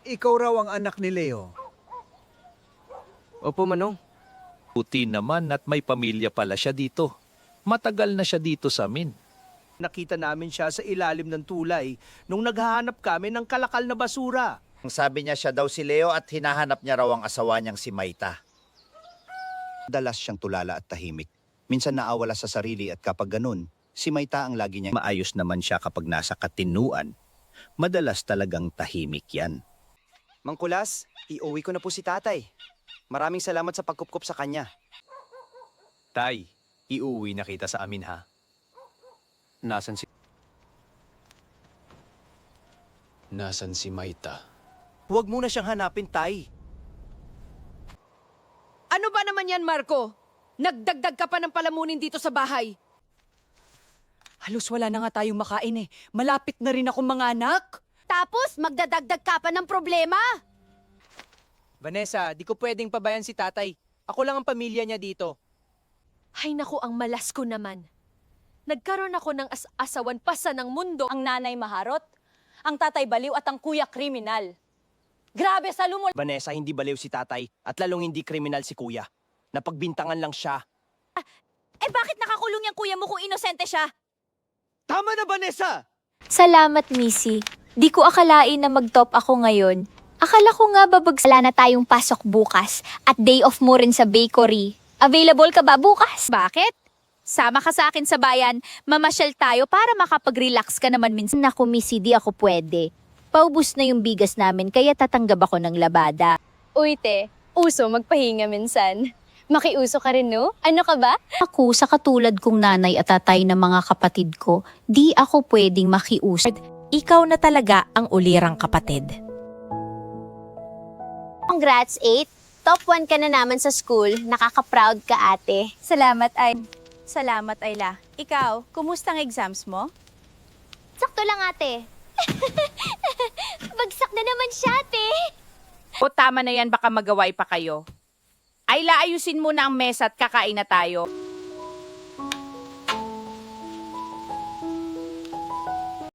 Ikaw raw ang anak ni Leo. Opo, Manong. Puti naman at may pamilya pala siya dito. Matagal na siya dito sa amin. Nakita namin siya sa ilalim ng tulay nung naghahanap kami ng kalakal na basura. Ang sabi niya siya daw si Leo at hinahanap niya raw ang asawa niyang si Maita. Dalas siyang tulala at tahimik. Minsan naawala sa sarili at kapag ganun, si Maita ang lagi niyang Maayos naman siya kapag nasa katinuan. Madalas talagang tahimik yan. Mangkulas, iuwi ko na po si tatay. Maraming salamat sa pagkupkup sa kanya. Tay, iuwi na kita sa amin ha. Nasan si Maita? Huwag mo na siyang hanapin, Tay. Ano ba naman yan, Marco? Nagdagdag ka pa ng palamunin dito sa bahay. Halos wala na nga tayong makain eh. Malapit na rin akong mga anak. Tapos, magdadagdag ka pa ng problema. Vanessa, di ko pwedeng pabayan si tatay. Ako lang ang pamilya niya dito. Ay naku, ang malas ko naman. Nagkaroon ako ng asawan pasa ng mundo. Ang nanay maharot, ang tatay baliw at ang kuya kriminal. Grabe sa lumol. Vanessa, hindi baliw si tatay at lalong hindi kriminal si kuya. Napagbintangan lang siya. Eh bakit nakakulong yung kuya mo kung inosente siya? Tama na, Vanessa! Salamat, Missy. Di ko akalain na mag-top ako ngayon. Akala ko nga wala na tayong pasok bukas at day off mo rin sa bakery. Available ka ba bukas? Bakit? Sama ka sa akin sa bayan, mamasyal tayo para makapag-relax ka naman minsan. Naku, Missy, di ako pwede. Paubos na yung bigas namin kaya tatanggap ako ng labada. Uy, te. Uso magpahinga minsan. Makiuso ka rin, no? Ano ka ba? Ako, sa katulad kong nanay at tatay ng mga kapatid ko, di ako pwedeng makiusap. Ikaw na talaga ang ulirang kapatid. Congrats, 8. Top 1 ka na naman sa school. Nakaka-proud ka, ate. Salamat, Ayla. Ikaw, kumusta ang exams mo? Sakto lang, ate. Bagsak na naman siya, ate. O tama na yan, baka magaway pa kayo. Ayla, ayusin mo na ang mesa at kakain na tayo.